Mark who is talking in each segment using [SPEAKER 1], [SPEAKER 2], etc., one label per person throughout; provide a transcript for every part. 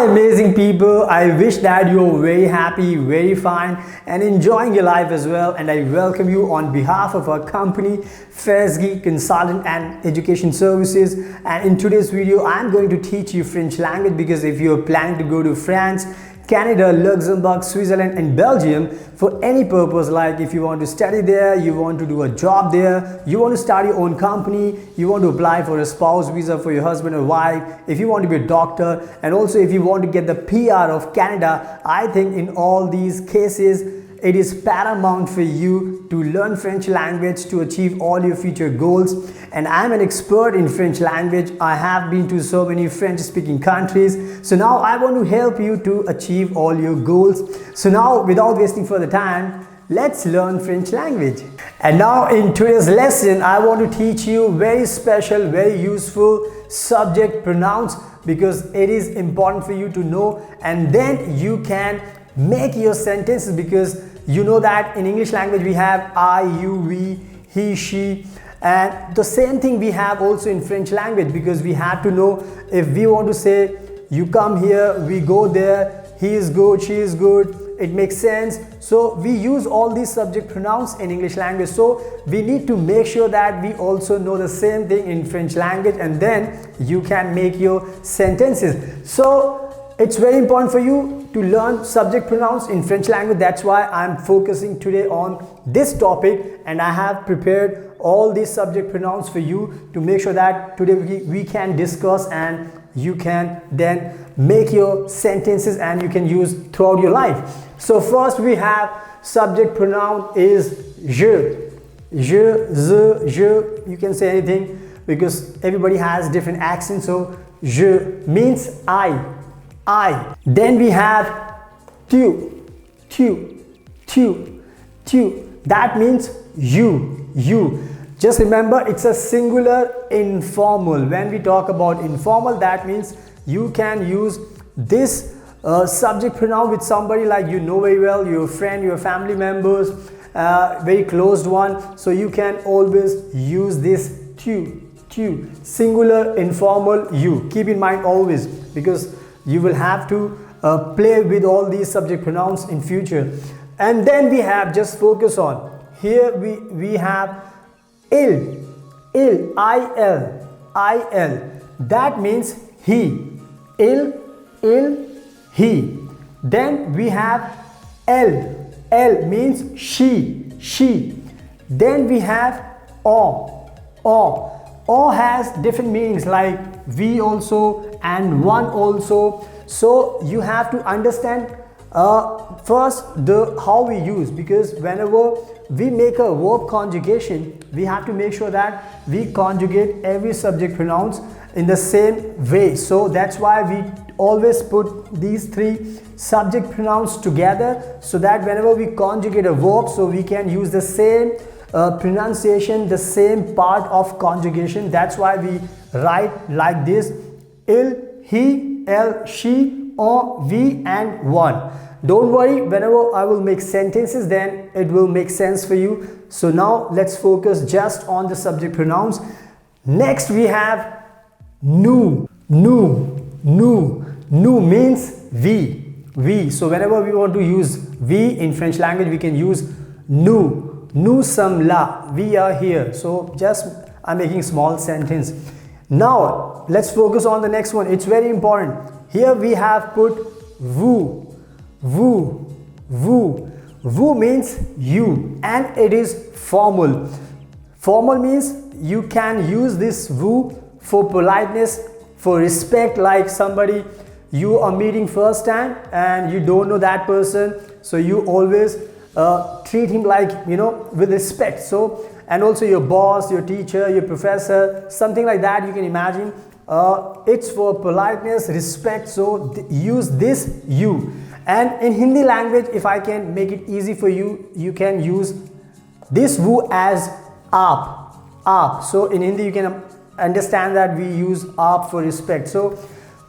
[SPEAKER 1] Hi amazing people, I wish that you're very happy, very fine and enjoying your life as well, and I welcome you on behalf of our company FESGI Consultant and Education Services. And in today's video I'm going to teach you French language, because if you're planning to go to France, Canada, Luxembourg, Switzerland and Belgium for any purpose, like if you want to study there, you want to do a job there, you want to start your own company, you want to apply for a spouse visa for your husband or wife, if you want to be a doctor, and also if you want to get the PR of Canada, I think in all these cases it is paramount for you to learn French language to achieve all your future goals. And I'm an expert in French language. I have been to so many French speaking countries. So now I want to help you to achieve all your goals. So now, without wasting further time, let's learn French language. And now in today's lesson, I want to teach you very special, very useful subject pronouns, because it is important for you to know, and then you can make your sentences, because you know that in English language we have I, you, we, he, she, and the same thing we have also in French language, because we have to know if we want to say you come here, we go there, he is good, she is good, it makes sense. So we use all these subject pronouns in English language, so we need to make sure that we also know the same thing in French language, and then you can make your sentences. So it's very important for you to learn subject pronouns in French language. That's why I'm focusing today on this topic, and I have prepared all these subject pronouns for you to make sure that today we can discuss and you can then make your sentences and you can use throughout your life. So first we have subject pronoun is je. Je, ze, je, you can say anything because everybody has different accents. So je means I. Then we have tu. That means you. Just remember, it's a singular informal. When we talk about informal, that means you can use this subject pronoun with somebody like you know very well, your friend, your family members, very close one. So you can always use this tu, singular informal you. Keep in mind always, because you will have to play with all these subject pronouns in future. And then we have, just focus on, here we have il, I-L. That means he. Il, he. Then we have L means she. Then we have O has different meanings, like we also and one also. So you have to understand first how we use, because whenever we make a verb conjugation, we have to make sure that we conjugate every subject pronouns in the same way. So that's why we always put these three subject pronouns together, so that whenever we conjugate a verb, so we can use the same pronunciation, the same part of conjugation. That's why we write like this: il, he, elle, she, or we, and one. Don't worry, whenever I will make sentences, then it will make sense for you. So now let's focus just on the subject pronouns. Next we have nous means we. So whenever we want to use we in French language, we can use nous sommes là, we are here. So just I'm making small sentence. Now let's focus on the next one. It's very important. Here we have put vous means you, and it is formal. Formal means you can use this vous for politeness, for respect, like somebody you are meeting first time and you don't know that person, so you always treat him like, you know, with respect. So, and also your boss, your teacher, your professor, something like that, you can imagine. It's for politeness, respect, so use this you. And in Hindi language, if I can make it easy for you, you can use this vous as aap. So in Hindi you can understand that we use aap for respect. So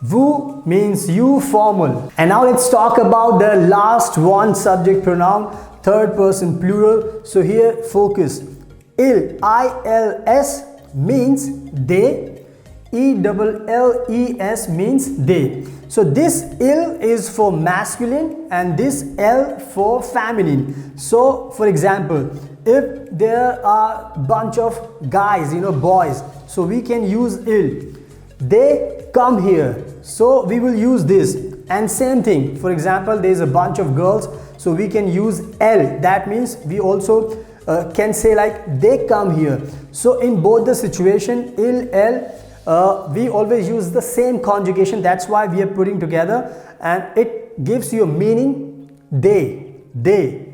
[SPEAKER 1] vous means you, formal. And now let's talk about the last one, subject pronoun, third person plural. So here focus. Il, I-L-S means they. E-double-L-E-S means they. So this il is for masculine and this l for feminine. So for example, if there are bunch of guys, boys, so we can use il. They come here, so we will use this. And same thing, for example, there is a bunch of girls, so we can use l. That means we also can say like they come here. So in both the situation, il, l, we always use the same conjugation. That's why we are putting together, and it gives you a meaning, they.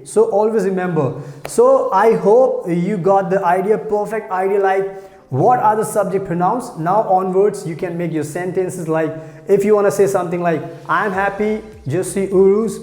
[SPEAKER 1] So always remember. So I hope you got the idea, perfect idea, like what are the subject pronouns. Now onwards you can make your sentences. Like if you want to say something like I'm happy, just see urus.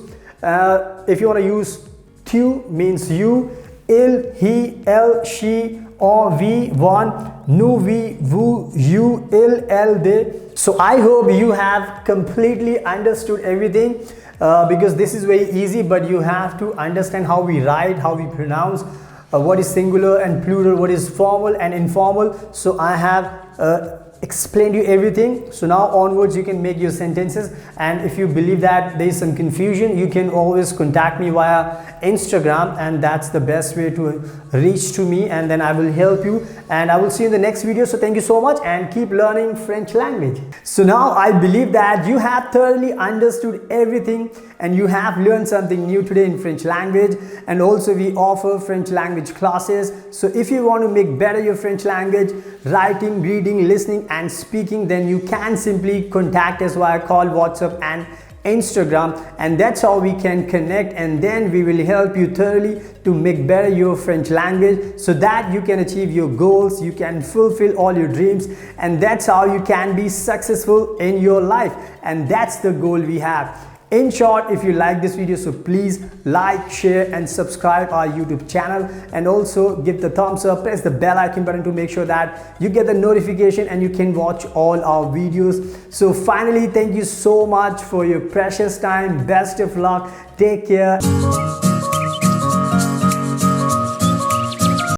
[SPEAKER 1] If you want to use tu, means you, il, he, el, she, or we, one, nu, we, vu, you, il, el, they. So I hope you have completely understood everything, because this is very easy, but you have to understand how we write, how we pronounce, what is singular and plural, what is formal and informal. So I have explained you everything. So now onwards you can make your sentences, and if you believe that there is some confusion, you can always contact me via Instagram, and that's the best way to reach to me, and then I will help you, and I will see you in the next video. So thank you so much, and keep learning French language. So now I believe that you have thoroughly understood everything and you have learned something new today in French language, and also we offer French language classes. So if you want to make better your French language, writing, reading, listening and speaking, then you can simply contact us via call, WhatsApp and Instagram, and that's how we can connect, and then we will help you thoroughly to make better your French language, so that you can achieve your goals, you can fulfill all your dreams, and that's how you can be successful in your life, and that's the goal we have. In short, if you like this video, so please like, share and subscribe our YouTube channel, and also give the thumbs up, press the bell icon button to make sure that you get the notification and you can watch all our videos. So finally, thank you so much for your precious time. Best of luck. Take care.